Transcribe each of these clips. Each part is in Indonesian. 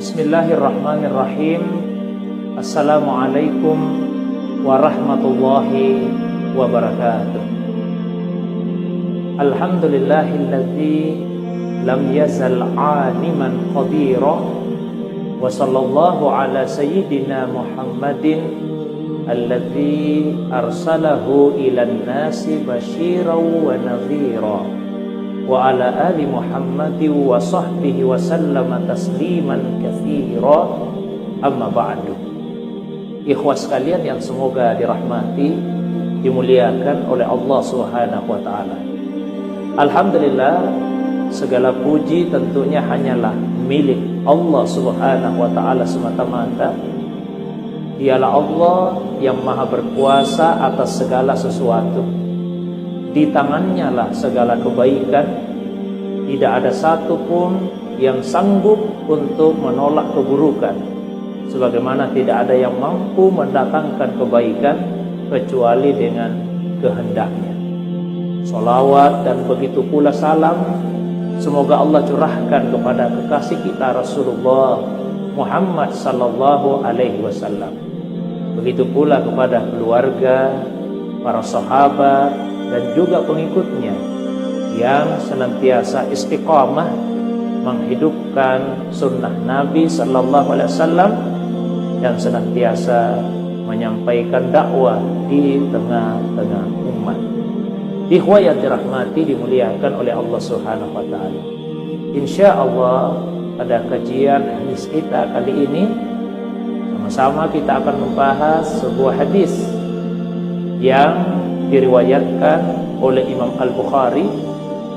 Bismillahirrahmanirrahim. Assalamualaikum warahmatullahi wabarakatuh. Alhamdulillahilladzi lam yazal aliman qadira. Wa sallallahu ala sayyidina Muhammadin alladzi arsalahu ilan nasi basyiran wa nadhira. Wa ala ali Muhammadin wa sahbihi wa sallama tasliman katsira. Amma ba'du. Ikhwas sekalian yang semoga dirahmati, dimuliakan oleh Allah Subhanahu wa taala. Alhamdulillah, segala puji tentunya hanyalah milik Allah Subhanahu wa taala semata-mata. Dialah Allah yang maha berkuasa atas segala sesuatu. Di tangannya lah segala kebaikan. Tidak ada satupun yang sanggup untuk menolak keburukan, sebagaimana tidak ada yang mampu mendatangkan kebaikan kecuali dengan kehendaknya. Salawat dan begitu pula salam semoga Allah curahkan kepada kekasih kita Rasulullah Muhammad sallallahu alaihi wasallam. Begitu pula kepada keluarga, para sahabat dan juga pengikutnya yang senantiasa istiqamah menghidupkan sunnah Nabi sallallahu alaihi wasallam dan senantiasa menyampaikan dakwah di tengah-tengah umat. Ikhwah yang dirahmati, dimuliakan oleh Allah Subhanahu wa taala. Insyaallah pada kajian hadis kita kali ini sama-sama kita akan membahas sebuah hadis yang diriwayatkan oleh Imam Al-Bukhari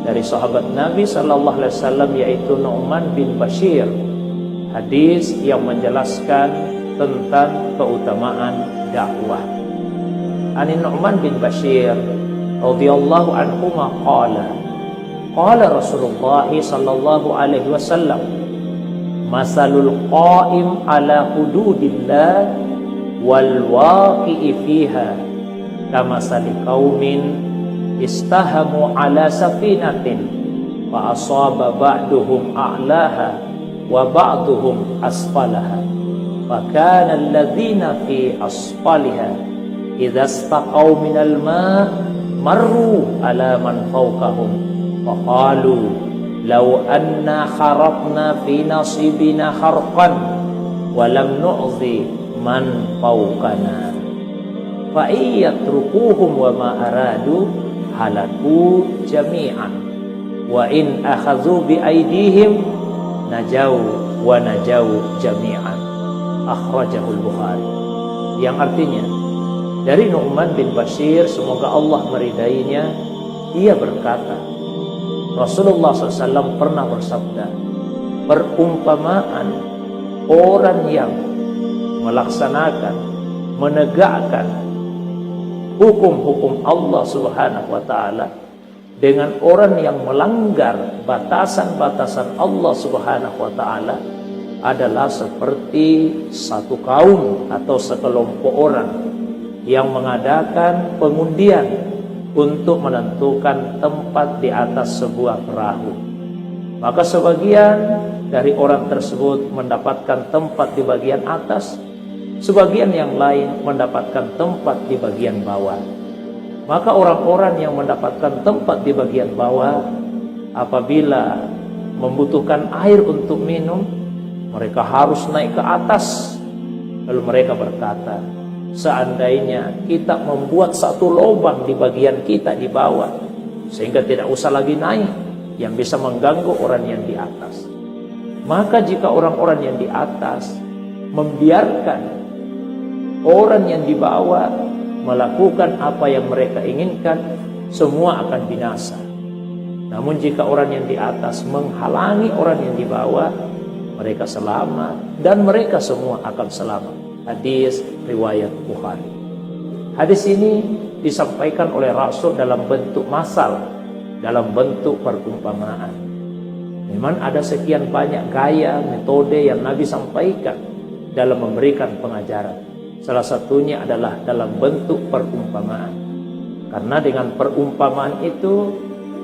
dari sahabat Nabi sallallahu alaihi wasallam, yaitu Nu'man bin Bashir. Hadis yang menjelaskan tentang keutamaan dakwah. An Nu'man bin Bashir radhiyallahu anhu qala Rasulullah sallallahu alaihi wasallam, masalul qa'im ala hududillah wal waqi'i fiha kamasali qaumin istahamu ala safinatin wa asaba ba'duhum a'laha wa ba'duhum asfalaha wa kana alladhina fi asfaliha idza istaqaw minal ma' marru ala man fawqahum wa qalu law anna kharaqna fi nasibina kharqan wa lam nu'zi man fawqana fa iyyatrukuhum wa ma aradu halaku jami'an wa in akhadhu bi aydihim najau wa najau jami'an. Akhrajahul Bukhari. Yang artinya dari Nu'man bin Bashir, semoga Allah meridainya, ia berkata, Rasulullah SAW pernah bersabda, perumpamaan orang yang melaksanakan, menegakkan hukum-hukum Allah Subhanahu wa taala dengan orang yang melanggar batasan-batasan Allah Subhanahu wa taala adalah seperti satu kaum atau sekelompok orang yang mengadakan pengundian untuk menentukan tempat di atas sebuah perahu. Maka sebagian dari orang tersebut mendapatkan tempat di bagian atas, sebagian yang lain mendapatkan tempat di bagian bawah. Maka orang-orang yang mendapatkan tempat di bagian bawah, apabila membutuhkan air untuk minum, mereka harus naik ke atas. Lalu mereka berkata, seandainya kita membuat satu lubang di bagian kita di bawah, sehingga tidak usah lagi naik, yang bisa mengganggu orang yang di atas. Maka jika orang-orang yang di atas membiarkan orang yang di bawah melakukan apa yang mereka inginkan, semua akan binasa. Namun jika orang yang di atas menghalangi orang yang di bawah, mereka selamat dan mereka semua akan selamat. Hadis riwayat Bukhari. Hadis ini disampaikan oleh Rasul dalam bentuk masal, dalam bentuk perumpamaan. Memang ada sekian banyak gaya, metode yang Nabi sampaikan dalam memberikan pengajaran. Salah satunya adalah dalam bentuk perumpamaan. Karena dengan perumpamaan itu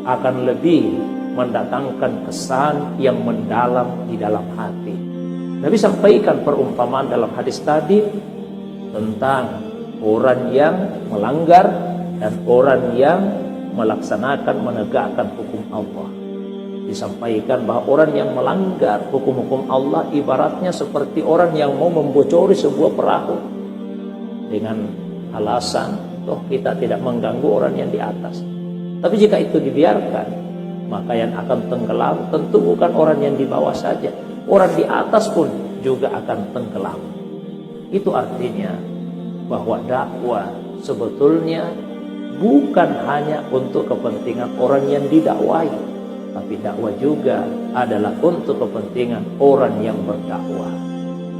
akan lebih mendatangkan kesan yang mendalam di dalam hati. Nabi sampaikan perumpamaan dalam hadis tadi tentang orang yang melanggar dan orang yang melaksanakan, menegakkan hukum Allah. Disampaikan bahwa orang yang melanggar hukum-hukum Allah ibaratnya seperti orang yang mau membocori sebuah perahu dengan alasan, toh kita tidak mengganggu orang yang di atas. Tapi jika itu dibiarkan, maka yang akan tenggelam tentu bukan orang yang di bawah saja, orang di atas pun juga akan tenggelam. Itu artinya bahwa dakwah sebetulnya bukan hanya untuk kepentingan orang yang didakwai, tapi dakwah juga adalah untuk kepentingan orang yang berdakwah.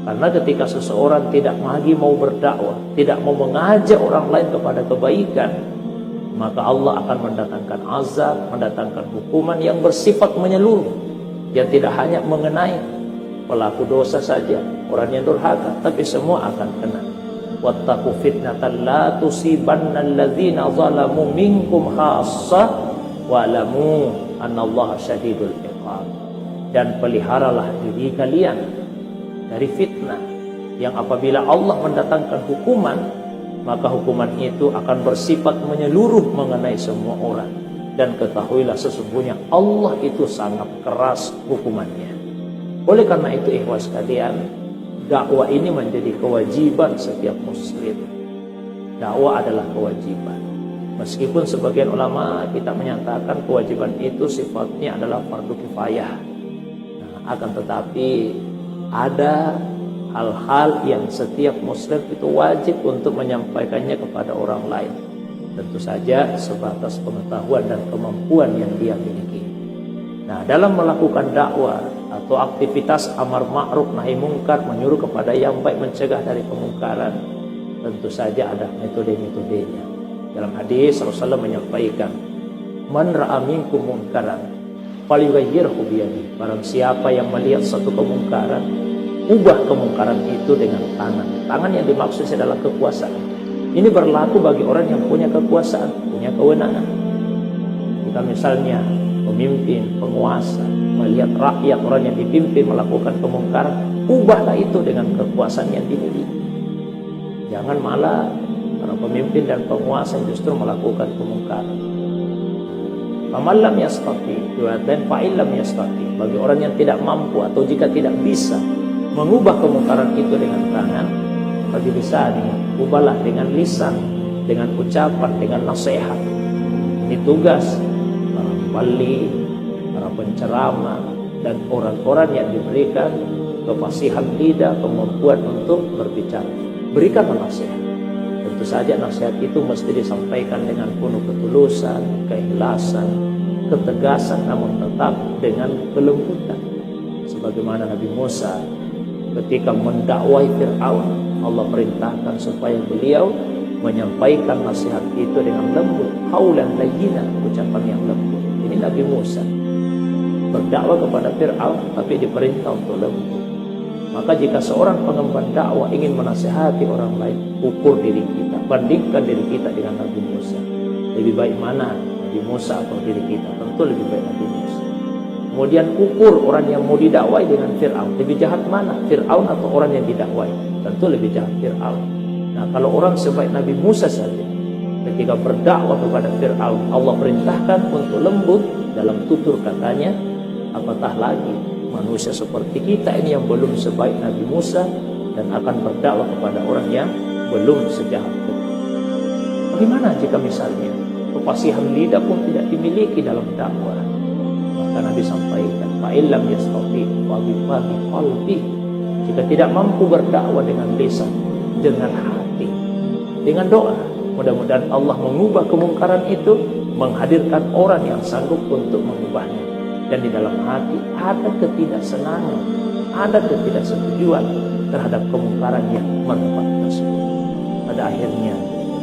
Karena ketika seseorang tidak lagi mau berdakwah, tidak mau mengajak orang lain kepada kebaikan, maka Allah akan mendatangkan azab, mendatangkan hukuman yang bersifat menyeluruh, yang tidak hanya mengenai pelaku dosa saja, orang yang durhaka, tapi semua akan kena. Wattaqu fitnatan la tusibanna alladzina zalamu minkum khassah wa'lamu annallaha syadidul iqab. Dan peliharalah diri kalian dari fitnah yang apabila Allah mendatangkan hukuman, maka hukuman itu akan bersifat menyeluruh mengenai semua orang. Dan ketahuilah sesungguhnya Allah itu sangat keras hukumannya. Oleh karena itu ikhwas sekalian, dakwah ini menjadi kewajiban setiap muslim. Dakwah adalah kewajiban. Meskipun sebagian ulama kita menyatakan kewajiban itu sifatnya adalah fardu kifayah. Nah, akan tetapi ada hal-hal yang setiap muslim itu wajib untuk menyampaikannya kepada orang lain. Tentu saja sebatas pengetahuan dan kemampuan yang dia miliki. Nah, dalam melakukan dakwah atau aktivitas amar ma'ruf nahi mungkar, menyuruh kepada yang baik, mencegah dari kemungkaran, tentu saja ada metode-metodenya. Dalam hadis Rasulullah menyampaikan, man ra'a minkum munkaran falyughayyirhu biyadihi. Barang siapa yang melihat satu kemungkaran, ubah kemungkaran itu dengan tangan. Tangan yang dimaksud adalah kekuasaan. Ini berlaku bagi orang yang punya kekuasaan, punya kewenangan. Jika misalnya pemimpin, penguasa melihat rakyat, orang yang dipimpin melakukan kemungkaran, ubahlah itu dengan kekuasaan yang dimiliki. Jangan malah para pemimpin dan penguasa justru melakukan kemungkaran. Faman lam yastati, dan fa'il lam yastati, bagi orang yang tidak mampu atau jika tidak bisa mengubah kemungkaran itu dengan tangan, bagi lisannya, ubahlah dengan lisan, dengan ucapan, dengan nasihat. Ini tugas para wali, para penceramah, dan orang-orang yang diberikan kefasihan lidah, kemampuan untuk berbicara. Berikan nasihat. Tentu saja nasihat itu mesti disampaikan dengan penuh ketulusan, keikhlasan, ketegasan, namun tetap dengan kelembutan. Sebagaimana Nabi Musa ketika mendakwai Fir'aun, Allah perintahkan supaya beliau menyampaikan nasihat itu dengan lembut, qaulan layyinan, ucapan yang lembut. Ini Nabi Musa berdakwah kepada Fir'aun tapi diperintah untuk lembut. Maka jika seorang pengemban dakwah ingin menasihati orang lain, ukur diri kita, bandingkan diri kita dengan Nabi Musa. Lebih baik mana, Nabi Musa atau diri kita? Tentu lebih baik Nabi Musa. Kemudian ukur orang yang mau didakwai dengan Fir'aun, lebih jahat mana, Fir'aun atau orang yang didakwai? Tentu lebih jahat Fir'aun. Nah, kalau orang sebaik Nabi Musa saja ketika berdakwah kepada Fir'aun, Allah perintahkan untuk lembut dalam tutur katanya, apatah lagi manusia seperti kita ini yang belum sebaik Nabi Musa dan akan berdakwah kepada orang yang belum sejahat itu. Bagaimana jika misalnya kefasihan lidah pun tidak dimiliki dalam dakwah? Maka Nabi sampaikan, fa'illam yastati fa bi qalbi. Jika tidak mampu berdakwah dengan lisan, dengan hati, dengan doa, mudah-mudahan Allah mengubah kemungkaran itu, menghadirkan orang yang sanggup untuk mengubahnya. Dan di dalam hati ada ketidaksenangan, ada ketidaksetujuan terhadap kemungkaran yang menimpa tersebut. Pada akhirnya,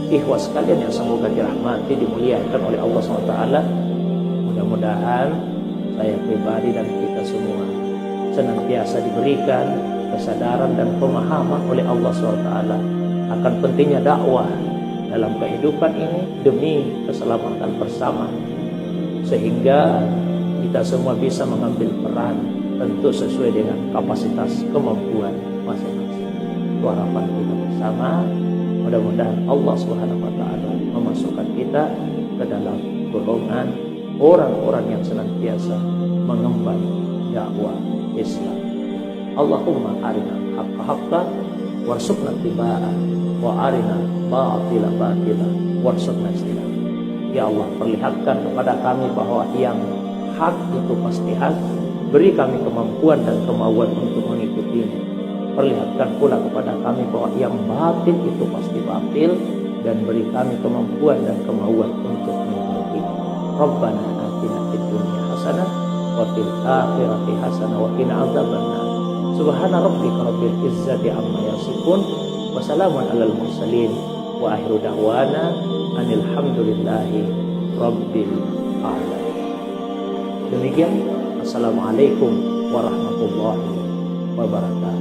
ikhwas sekalian yang semoga dirahmati, dimuliakan oleh Allah SWT, mudah-mudahan saya pribadi dan kita semua senantiasa diberikan kesadaran dan pemahaman oleh Allah SWT akan pentingnya dakwah dalam kehidupan ini demi keselamatan bersama, sehingga kita semua bisa mengambil peran tentu sesuai dengan kapasitas kemampuan masing-masing. Itu harapan kita bersama. Mudah-mudahan Allah Subhanahu wa taala memasukkan kita ke dalam golongan orang-orang yang senantiasa mengemban dakwah Islam. Allahumma arina haqqa haqqa warzuqna ittiba'ah wa arina batila batila warzuqna ijtinab. Ya Allah, perlihatkan kepada kami bahwa yang hak itu pasti hak. Beri kami kemampuan dan kemauan untuk mengikutinya. Perlihatkan pula kepada kami bahwa yang batil itu pasti batil, dan beri kami kemampuan dan kemauan untuk mengikutinya. Rabbana atina fid dunya hasanah wa fil akhirati hasanah wa qina adzabannar. Subhana rabbika rabbil izzati amma yasifun wa salamun alal mursalin wa akhiru da'wana anil hamdulillahi rabbil alamin. Demikian, assalamualaikum warahmatullahi wabarakatuh.